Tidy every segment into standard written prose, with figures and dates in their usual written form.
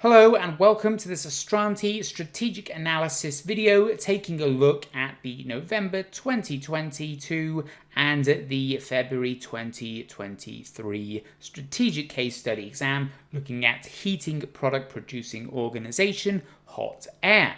Hello and welcome to this Astranti strategic analysis video taking a look at the November 2022 and the February 2023 strategic case study exam looking at heating product producing organization Hottayr.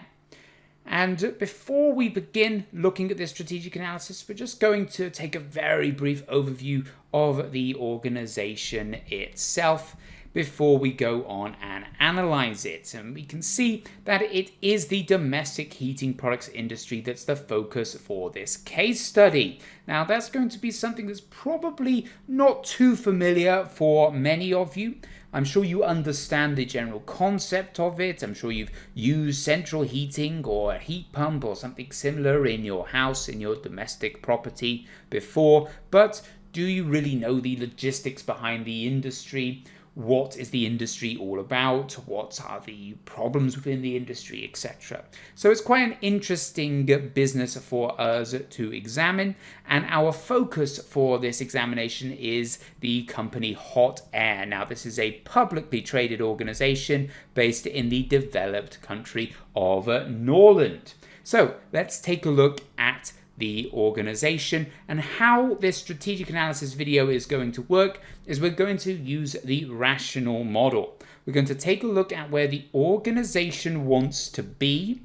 And before we begin looking at this strategic analysis, we're just going to take a very brief overview of the organization itself before we go on and analyze it. And we can see that it is the domestic heating products industry that's the focus for this case study. Now, that's going to be something that's probably not too familiar for many of you. I'm sure you understand the general concept of it. I'm sure you've used central heating or a heat pump or something similar in your house, in your domestic property before, but do you really know the logistics behind the industry? What is the industry all about? What are the problems within the industry, etc. So it's quite an interesting business for us to examine, and our focus for this examination is the company Hottayr. Now, this is a publicly traded organization based in the developed country of Norland. So let's take a look at the organization, and how this strategic analysis video is going to work is we're going to use the rational model. We're going to take a look at where the organization wants to be.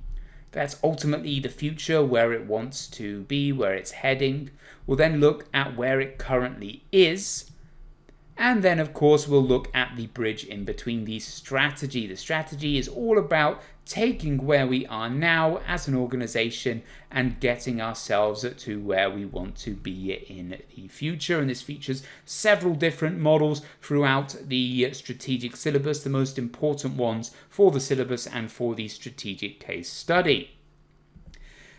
That's ultimately the future, where it wants to be, where it's heading. We'll then look at where it currently is. And then, of course, we'll look at the bridge in between, the strategy. The strategy is all about taking where we are now as an organization and getting ourselves to where we want to be in the future. And this features several different models throughout the strategic syllabus, the most important ones for the syllabus and for the strategic case study.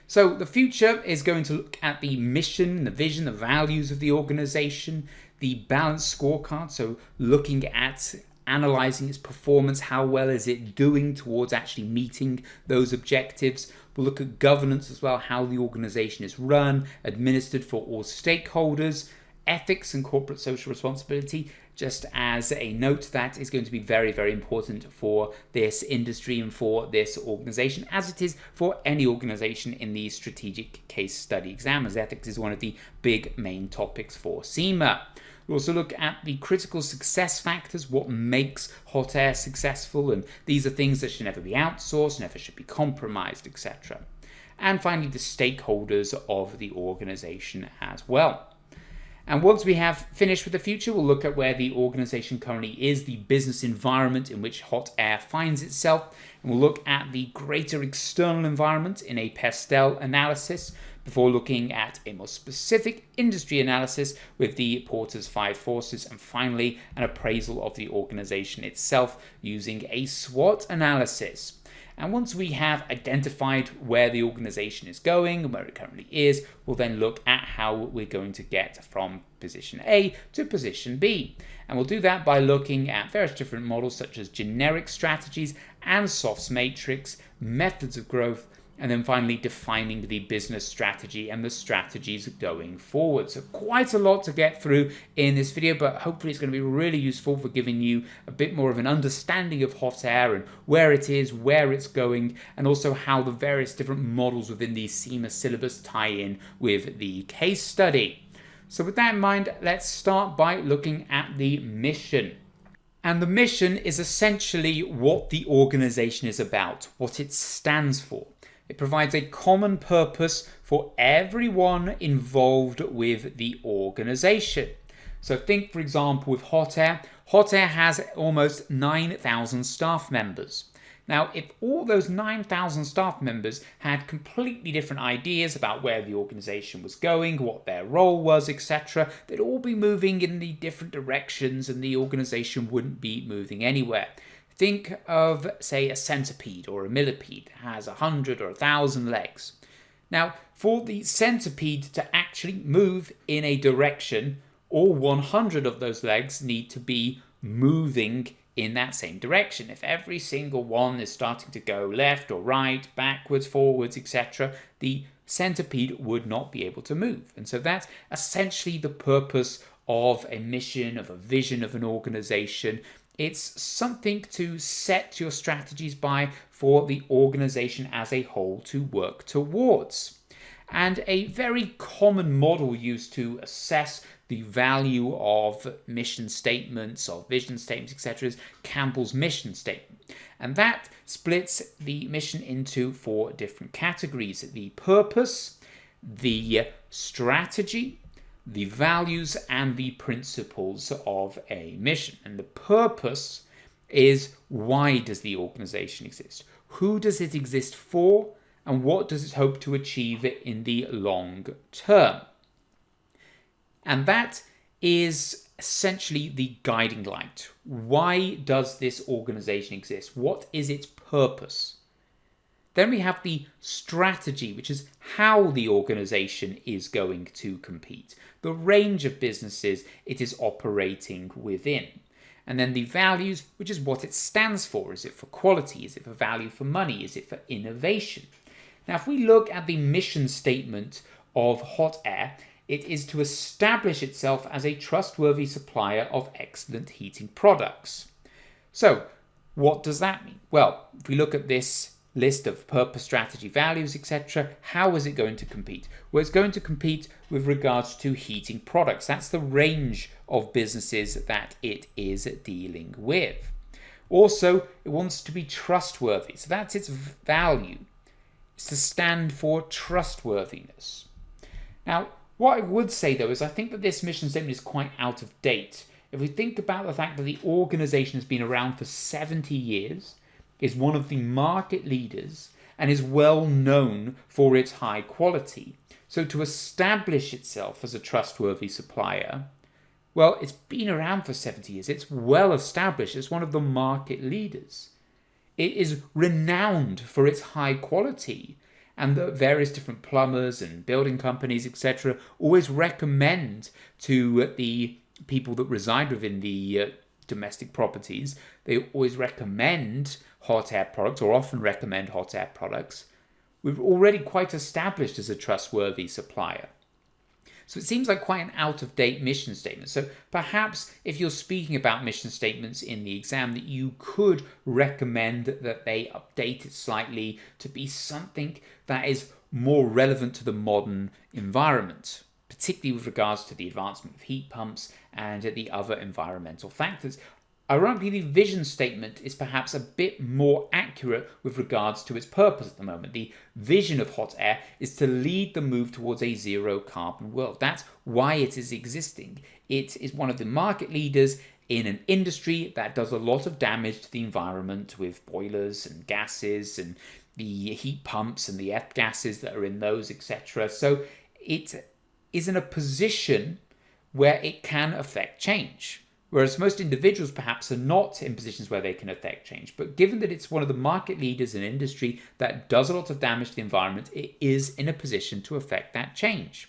So the future is going to look at the mission, the vision, the values of the organization, the balanced scorecard, so looking at analyzing its performance, how well is it doing towards actually meeting those objectives. We'll look at governance as well, how the organization is run, administered for all stakeholders, ethics and corporate social responsibility. Just as a note, that is going to be very, very important for this industry and for this organization, as it is for any organization in the strategic case study exam, as ethics is one of the big main topics for CIMA. We'll also look at the critical success factors, what makes Hottayr successful, and these are things that should never be outsourced, never should be compromised, etc. And finally, the stakeholders of the organization as well. And once we have finished with the future, we'll look at where the organization currently is, the business environment in which Hottayr finds itself, and we'll look at the greater external environment in a pastel analysis before looking at a more specific industry analysis with the Porter's 5 forces, and finally an appraisal of the organization itself using a SWOT analysis. And once we have identified where the organization is going and where it currently is, we'll then look at how we're going to get from position A to position B. And we'll do that by looking at various different models such as generic strategies and SOFS matrix, methods of growth, and then finally defining the business strategy and the strategies going forward. So quite a lot to get through in this video, but hopefully it's going to be really useful for giving you a bit more of an understanding of Hottayr and where it is, where it's going, and also how the various different models within the CIMA syllabus tie in with the case study. So with that in mind, let's start by looking at the mission. And the mission is essentially what the organization is about, what it stands for. It provides a common purpose for everyone involved with the organization. So think, for example, with Hottayr. Hottayr has almost 9,000 staff members. Now, if all those 9,000 staff members had completely different ideas about where the organization was going, what their role was, etc., they'd all be moving in the different directions and the organization wouldn't be moving anywhere. Think of, say, a centipede or a millipede that has 100 or 1,000 legs. Now, for the centipede to actually move in a direction, all 100 of those legs need to be moving in that same direction. If every single one is starting to go left or right, backwards, forwards, etc., the centipede would not be able to move. And so that's essentially the purpose of a mission, of a vision of an organization. It's something to set your strategies by for the organization as a whole to work towards. And a very common model used to assess the value of mission statements, of vision statements, etc., is Campbell's mission statement. And that splits the mission into 4 different categories: the purpose, the strategy, the values, and the principles of a mission. And the purpose is, why does the organization exist? Who does it exist for? And what does it hope to achieve in the long term? And that is essentially the guiding light. Why does this organization exist? What is its purpose? Then we have the strategy, which is how the organization is going to compete, the range of businesses it is operating within. And then the values, which is what it stands for. Is it for quality? Is it for value for money? Is it for innovation? Now, if we look at the mission statement of Hottayr, it is to establish itself as a trustworthy supplier of excellent heating products. So, what does that mean? Well, if we look at this list of purpose, strategy, values, etc., how is it going to compete? Well, it's going to compete with regards to heating products. That's the range of businesses that it is dealing with. Also, it wants to be trustworthy. So that's its value. It's to stand for trustworthiness. Now, what I would say, though, is I think that this mission statement is quite out of date. If we think about the fact that the organization has been around for 70 years, is one of the market leaders, and is well known for its high quality. So to establish itself as a trustworthy supplier, well, it's been around for 70 years. It's well established. It's one of the market leaders. It is renowned for its high quality, and the various different plumbers and building companies, etc., always recommend to the people that reside within the domestic properties, they always recommend Hottayr products, or often recommend Hottayr products. We're already quite established as a trustworthy supplier. So it seems like quite an out-of-date mission statement. So perhaps if you're speaking about mission statements in the exam, that you could recommend that they update it slightly to be something that is more relevant to the modern environment, particularly with regards to the advancement of heat pumps and the other environmental factors. Ironically, the vision statement is perhaps a bit more accurate with regards to its purpose at the moment. The vision of Hottayr is to lead the move towards a zero-carbon world. That's why it is existing. It is one of the market leaders in an industry that does a lot of damage to the environment with boilers and gases and the heat pumps and the F-gases that are in those, etc. So it is in a position where it can affect change. Whereas most individuals perhaps are not in positions where they can affect change. But given that it's one of the market leaders in industry that does a lot of damage to the environment, it is in a position to affect that change.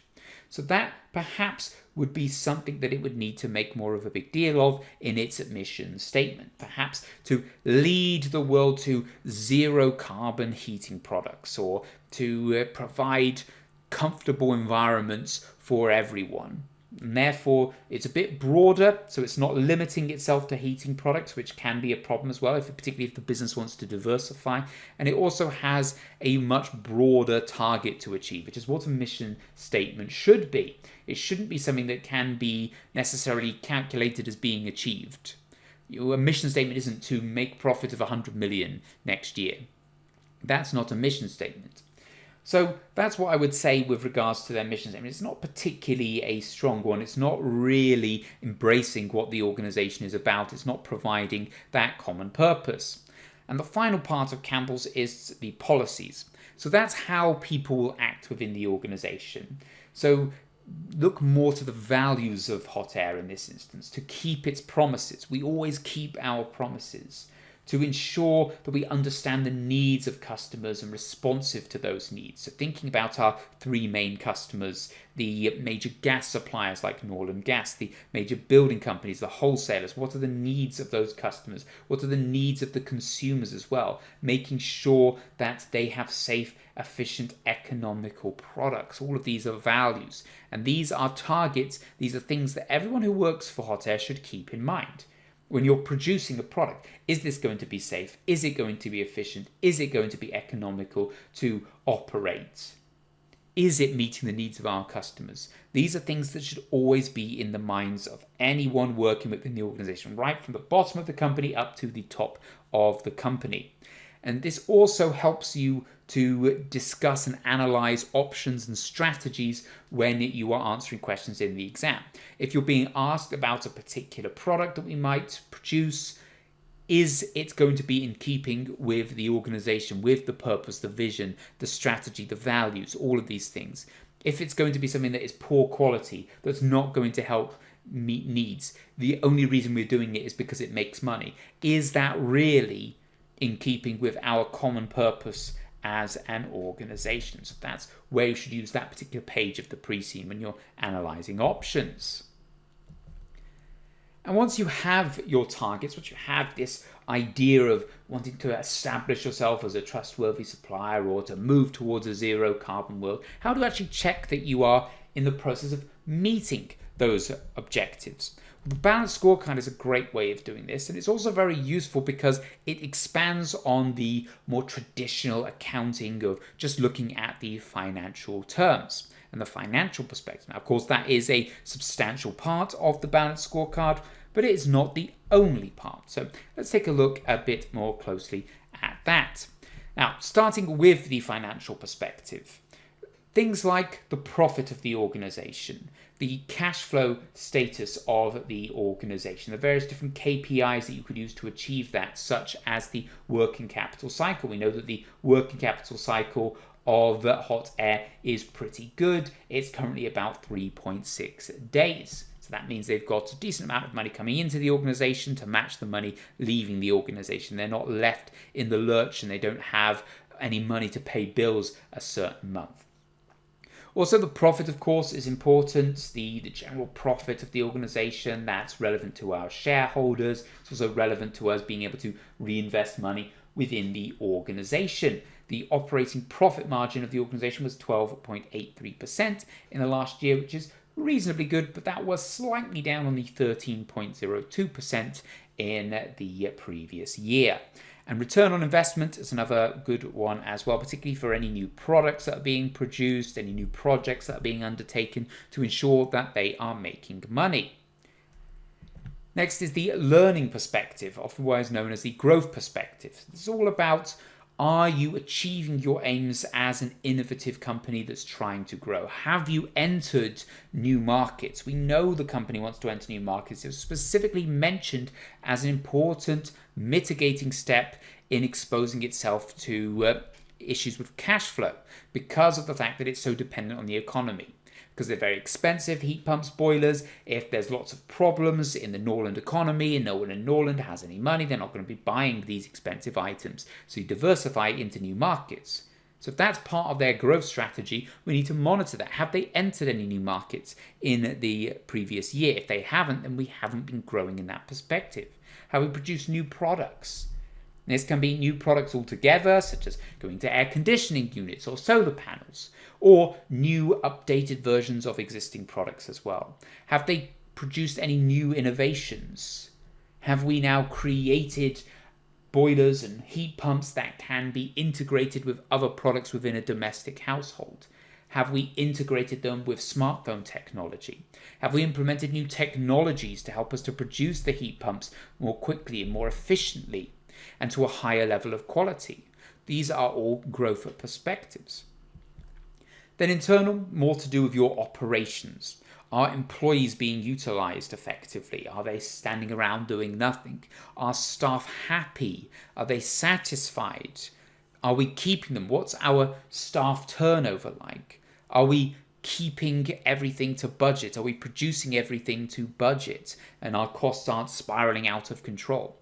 So that perhaps would be something that it would need to make more of a big deal of in its mission statement. Perhaps to lead the world to zero carbon heating products, or to provide comfortable environments for everyone. And therefore, it's a bit broader, so it's not limiting itself to heating products, which can be a problem as well, particularly if the business wants to diversify. And it also has a much broader target to achieve, which is what a mission statement should be. It shouldn't be something that can be necessarily calculated as being achieved. A mission statement isn't to make profit of 100 million next year. That's not a mission statement. So that's what I would say with regards to their mission statement. It's not particularly a strong one. It's not really embracing what the organization is about. It's not providing that common purpose. And the final part of Campbell's is the policies. So that's how people will act within the organization. So look more to the values of Hottayr in this instance, to keep its promises. We always keep our promises. To ensure that we understand the needs of customers and responsive to those needs. So thinking about our 3 main customers, the major gas suppliers like Norland Gas, the major building companies, the wholesalers, what are the needs of those customers? What are the needs of the consumers as well? Making sure that they have safe, efficient, economical products. All of these are values. And these are targets. These are things that everyone who works for Hottayr should keep in mind. when you're producing a product. Is this going to be safe? Is it going to be efficient? Is it going to be economical to operate? Is it meeting the needs of our customers? These are things that should always be in the minds of anyone working within the organization, right from the bottom of the company up to the top of the company. And this also helps you to discuss and analyze options and strategies when you are answering questions in the exam. If you're being asked about a particular product that we might produce, is it going to be in keeping with the organization, with the purpose, the vision, the strategy, the values, all of these things? If it's going to be something that is poor quality, that's not going to help meet needs, the only reason we're doing it is because it makes money, is that really in keeping with our common purpose as an organization? So that's where you should use that particular page of the pre-scene when you're analyzing options. And once you have your targets, once you have this idea of wanting to establish yourself as a trustworthy supplier or to move towards a zero carbon world, how do you actually check that you are in the process of meeting those objectives? The balanced scorecard is a great way of doing this, and it's also very useful because it expands on the more traditional accounting of just looking at the financial terms and the financial perspective. Now, of course, that is a substantial part of the balanced scorecard, but it is not the only part. So let's take a look a bit more closely at that. Now, starting with the financial perspective, things like the profit of the organization, the cash flow status of the organization, the various different KPIs that you could use to achieve that, such as the working capital cycle. We know that the working capital cycle of Hottayr is pretty good. It's currently about 3.6 days. So that means they've got a decent amount of money coming into the organization to match the money leaving the organization. They're not left in the lurch and they don't have any money to pay bills a certain month. Also, the profit, of course, is important. The general profit of the organization, that's relevant to our shareholders. It's also relevant to us being able to reinvest money within the organization. The operating profit margin of the organization was 12.83% in the last year, which is reasonably good, but that was slightly down on the 13.02% in the previous year. And return on investment is another good one as well, particularly for any new products that are being produced, any new projects that are being undertaken to ensure that they are making money. Next is the learning perspective, otherwise known as the growth perspective. This is all about, are you achieving your aims as an innovative company that's trying to grow? Have you entered new markets? We know the company wants to enter new markets. It was specifically mentioned as an important mitigating step in exposing itself to issues with cash flow because of the fact that it's so dependent on the economy. Because they're very expensive, heat pumps, boilers. If there's lots of problems in the Norland economy and no one in Norland has any money, they're not going to be buying these expensive items. So you diversify into new markets. So if that's part of their growth strategy, we need to monitor that. Have they entered any new markets in the previous year? If they haven't, then we haven't been growing in that perspective. Have we produced new products? This can be new products altogether, such as going to air conditioning units or solar panels, or new updated versions of existing products as well. Have they produced any new innovations? Have we now created boilers and heat pumps that can be integrated with other products within a domestic household? Have we integrated them with smartphone technology? Have we implemented new technologies to help us to produce the heat pumps more quickly and more efficiently and to a higher level of quality? These are all growth perspectives. Then internal, more to do with your operations. Are employees being utilized effectively? Are they standing around doing nothing? Are staff happy? Are they satisfied? Are we keeping them? What's our staff turnover like? Are we keeping everything to budget? Are we producing everything to budget and our costs aren't spiraling out of control?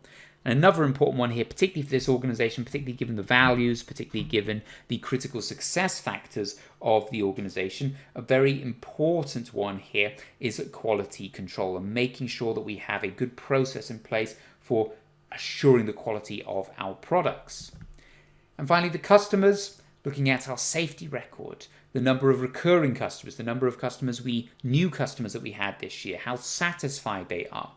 And another important one here, particularly for this organization, particularly given the values, particularly given the critical success factors of the organization, a very important one here is quality control and making sure that we have a good process in place for assuring the quality of our products. And finally, the customers, looking at our safety record, the number of recurring customers, the number of new customers that we had this year, how satisfied they are.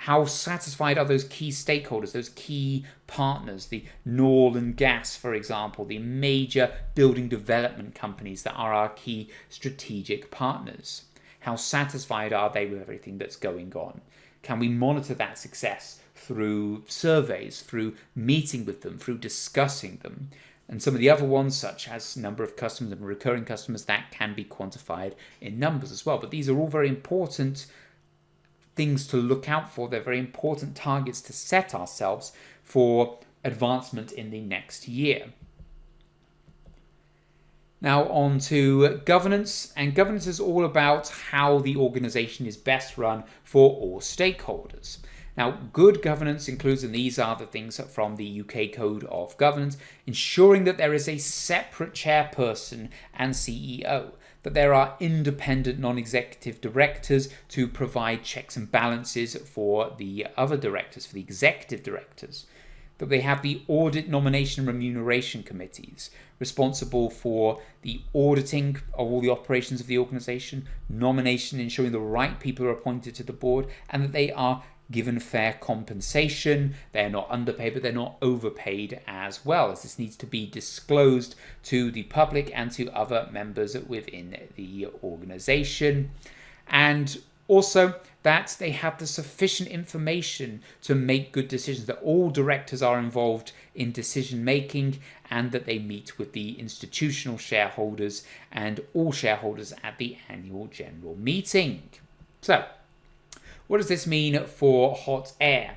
How satisfied are those key stakeholders, those key partners, the Northern Gas, for example, the major building development companies that are our key strategic partners? How satisfied are they with everything that's going on? Can we monitor that success through surveys, through meeting with them, through discussing them? And some of the other ones, such as number of customers and recurring customers, that can be quantified in numbers as well. But these are all very important things to look out for. They're very important targets to set ourselves for advancement in the next year. Now on to governance, and governance is all about how the organization is best run for all stakeholders. Now, good governance includes, and these are the things from the UK Code of Governance, ensuring that there is a separate chairperson and CEO, that there are independent non-executive directors to provide checks and balances for the other directors, for the executive directors, that they have the audit, nomination, and remuneration committees responsible for the auditing of all the operations of the organization, nomination, ensuring the right people are appointed to the board, and that they are given fair compensation. They're not underpaid, but they're not overpaid as well, as this needs to be disclosed to the public and to other members within the organization. And also that they have the sufficient information to make good decisions, that all directors are involved in decision making, and that they meet with the institutional shareholders and all shareholders at the annual general meeting. So, what does this mean for Hottayr?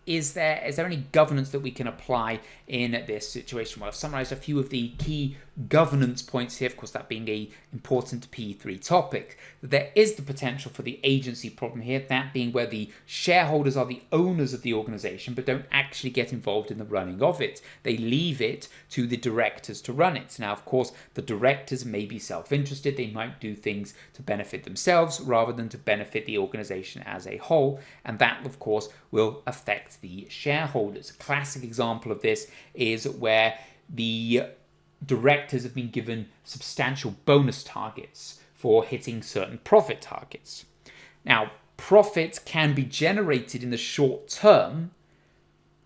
Is there any governance that we can apply in this situation? Well, I've summarized a few of the key governance points here, of course that being an important P3 topic. There is the potential for the agency problem here, that being where the shareholders are the owners of the organization but don't actually get involved in the running of it. They leave it to the directors to run it. Now, of course, the directors may be self-interested. They might do things to benefit themselves rather than to benefit the organization as a whole, and that, of course, will affect the shareholders. A classic example of this is where the directors have been given substantial bonus targets for hitting certain profit targets. Now, profit can be generated in the short term.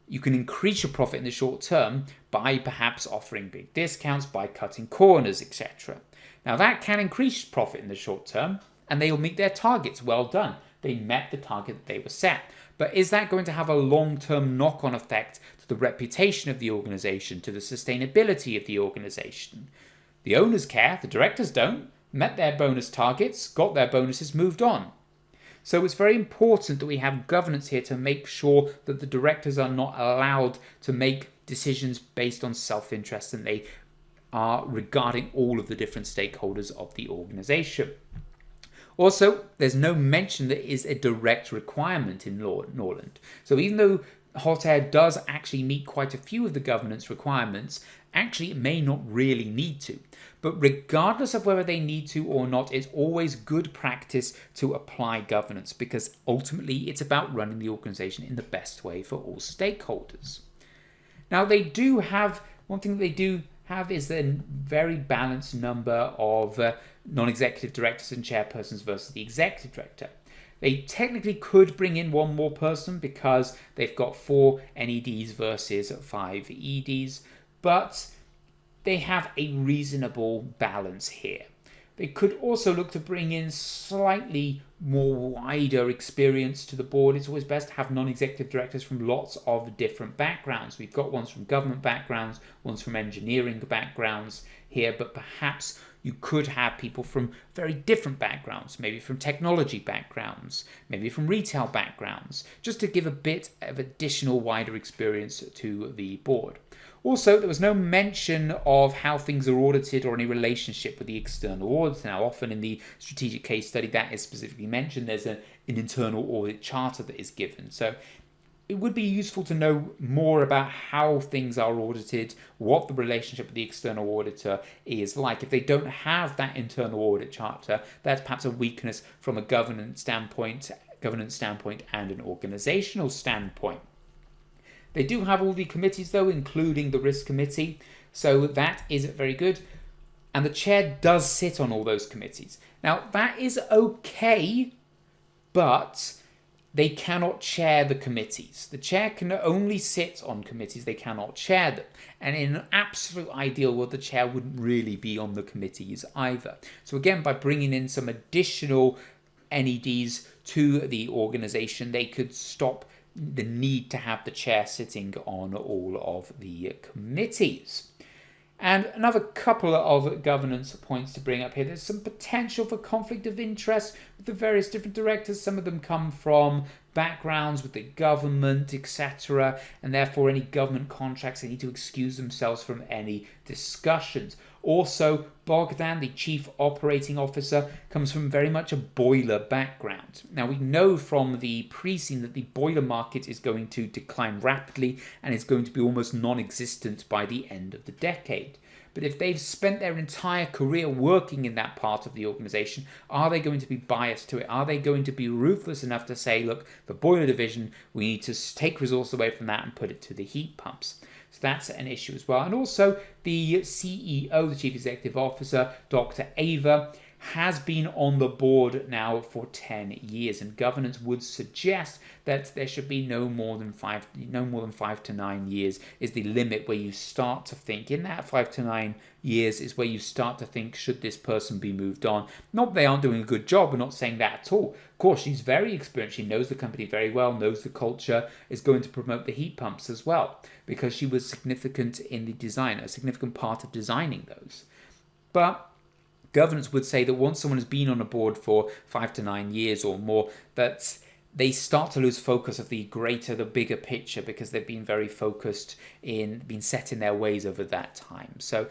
You can increase your profit in the short term by perhaps offering big discounts, by cutting corners, etc. Now, that can increase profit in the short term, and they will meet their targets. Well done. They met the target that they were set. But is that going to have a long-term knock-on effect to the reputation of the organization, to the sustainability of the organization? The owners care, the directors don't. Met their bonus targets, got their bonuses, moved on. So it's very important that we have governance here to make sure that the directors are not allowed to make decisions based on self-interest, and they are regarding all of the different stakeholders of the organization. Also, there's no mention that is a direct requirement in Norland. So even though Hottayr does actually meet quite a few of the governance requirements, actually it may not really need to. But regardless of whether they need to or not, it's always good practice to apply governance, because ultimately it's about running the organization in the best way for all stakeholders. Now, they do have, one thing that they do have is a very balanced number of non-executive directors and chairpersons versus the executive director. They technically could bring in one more person because they've got 4 NEDs versus 5 EDs, but they have a reasonable balance here. They could also look to bring in slightly more wider experience to the board. It's always best to have non-executive directors from lots of different backgrounds. We've got ones from government backgrounds, ones from engineering backgrounds here, but perhaps you could have people from very different backgrounds, maybe from technology backgrounds, maybe from retail backgrounds, just to give a bit of additional wider experience to the board. Also, there was no mention of how things are audited or any relationship with the external auditor. Now, often in the strategic case study that is specifically mentioned, there's an internal audit charter that is given. So it would be useful to know more about how things are audited, what the relationship with the external auditor is like. If they don't have that internal audit charter, that's perhaps a weakness from a governance standpoint and an organizational standpoint. They do have all the committees, though, including the risk committee, so that is very good. And the chair does sit on all those committees. Now, that is okay, but they cannot chair the committees. The chair can only sit on committees, they cannot chair them. And in an absolute ideal world, the chair wouldn't really be on the committees either. So again, by bringing in some additional NEDs to the organization, they could stop the need to have the chair sitting on all of the committees. And another couple of governance points to bring up here. There's some potential for conflict of interest with the various different directors. Some of them come from backgrounds with the government, etc. And therefore any government contracts, they need to excuse themselves from any discussions. Also, Bogdan, the Chief Operating Officer, comes from very much a boiler background. Now, we know from the pre-scene that the boiler market is going to decline rapidly and is going to be almost non-existent by the end of the decade. But if they've spent their entire career working in that part of the organization, are they going to be biased to it? Are they going to be ruthless enough to say, look, the boiler division, we need to take resource away from that and put it to the heat pumps? So that's an issue as well. And also the CEO, the Chief Executive Officer, Dr. Ava, has been on the board now for 10 years, and governance would suggest that there should be no more than 5 to 9 years is the limit where you start to think. In that 5 to 9 years is where you start to think, should this person be moved on? Not that they aren't doing a good job, we're not saying that at all. Of course, she's very experienced, she knows the company very well, knows the culture, is going to promote the heat pumps as well, because she was significant in the design, a significant part of designing those. But governance would say that once someone has been on a board for 5 to 9 years or more, that they start to lose focus of the bigger picture, because they've been very focused been set in their ways over that time. So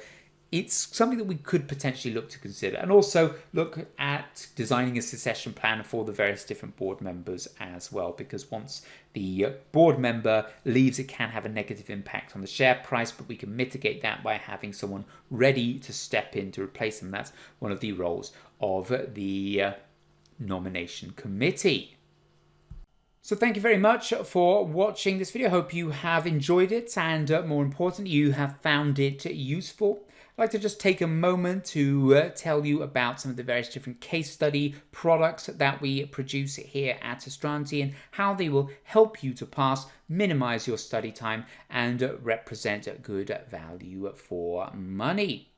it's something that we could potentially look to consider, and also look at designing a succession plan for the various different board members as well, because once the board member leaves, it can have a negative impact on the share price, but we can mitigate that by having someone ready to step in to replace them. That's one of the roles of the nomination committee. So thank you very much for watching this video. Hope you have enjoyed it, and more importantly, you have found it useful. I'd like to just take a moment to tell you about some of the various different case study products that we produce here at Astranti, and how they will help you to pass, minimize your study time, and represent good value for money.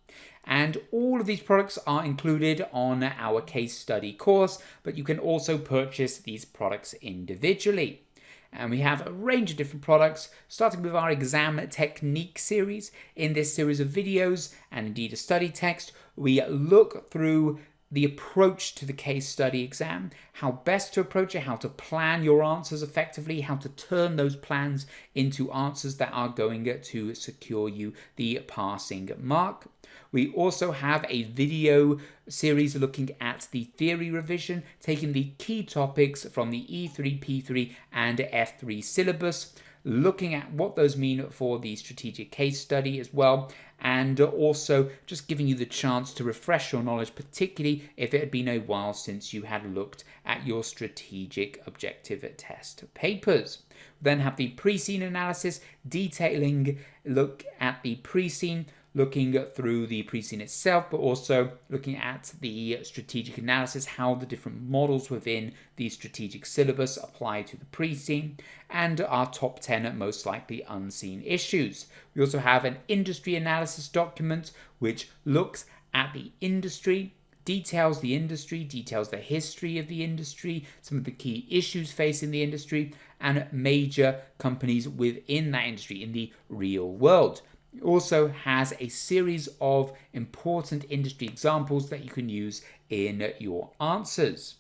And all of these products are included on our case study course, but you can also purchase these products individually. And we have a range of different products, starting with our exam technique series. In this series of videos, and indeed a study text, we look through the approach to the case study exam, how best to approach it, how to plan your answers effectively, how to turn those plans into answers that are going to secure you the passing mark. We also have a video series looking at the theory revision, taking the key topics from the E3, P3 and F3 syllabus, looking at what those mean for the strategic case study as well, and also just giving you the chance to refresh your knowledge, particularly if it had been a while since you had looked at your strategic objective test papers. We then have the pre-scene analysis, detailing look at the pre-scene, looking through the pre-scene itself, but also looking at the strategic analysis, how the different models within the strategic syllabus apply to the pre-scene, and our top 10 most likely unseen issues. We also have an industry analysis document, which looks at the industry, details the industry, details the history of the industry, some of the key issues facing the industry, and major companies within that industry in the real world. It also has a series of important industry examples that you can use in your answers.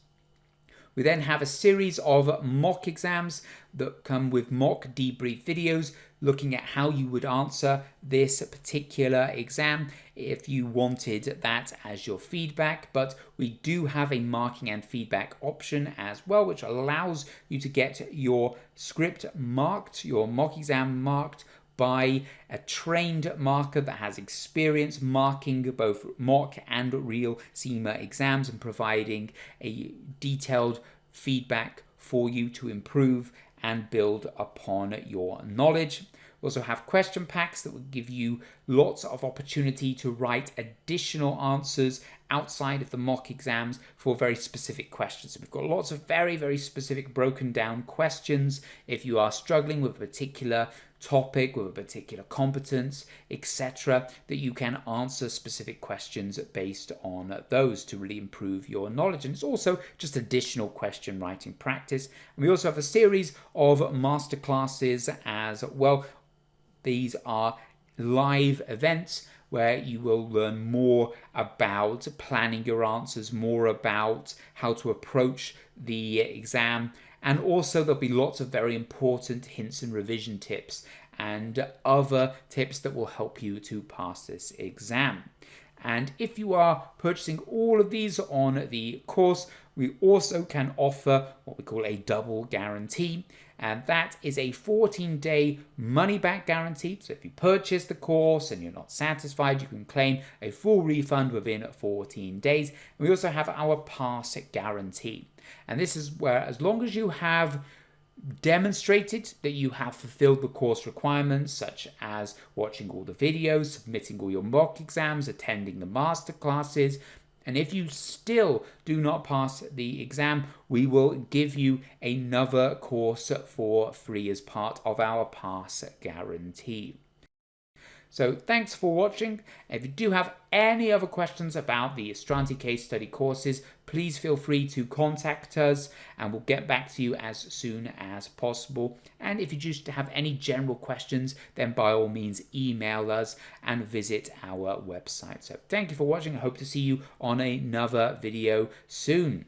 We then have a series of mock exams that come with mock debrief videos, looking at how you would answer this particular exam if you wanted that as your feedback. But we do have a marking and feedback option as well, which allows you to get your script marked, your mock exam marked, by a trained marker that has experience marking both mock and real CIMA exams and providing a detailed feedback for you to improve and build upon your knowledge. We also have question packs that will give you lots of opportunity to write additional answers outside of the mock exams for very specific questions. So we've got lots of very, very specific broken down questions. If you are struggling with a particular topic, with a particular competence, etc., that you can answer specific questions based on those to really improve your knowledge. And it's also just additional question writing practice. And we also have a series of masterclasses as well. These are live events where you will learn more about planning your answers, more about how to approach the exam, and also there'll be lots of very important hints and revision tips and other tips that will help you to pass this exam. And if you are purchasing all of these on the course, we also can offer what we call a double guarantee, and that is a 14-day money-back guarantee. So if you purchase the course and you're not satisfied, you can claim a full refund within 14 days. And we also have our pass guarantee. And this is where, as long as you have demonstrated that you have fulfilled the course requirements, such as watching all the videos, submitting all your mock exams, attending the master classes, and if you still do not pass the exam, we will give you another course for free as part of our pass guarantee. So thanks for watching. If you do have any other questions about the Astranti case study courses, please feel free to contact us and we'll get back to you as soon as possible. And if you just have any general questions, then by all means email us and visit our website. So thank you for watching. I hope to see you on another video soon.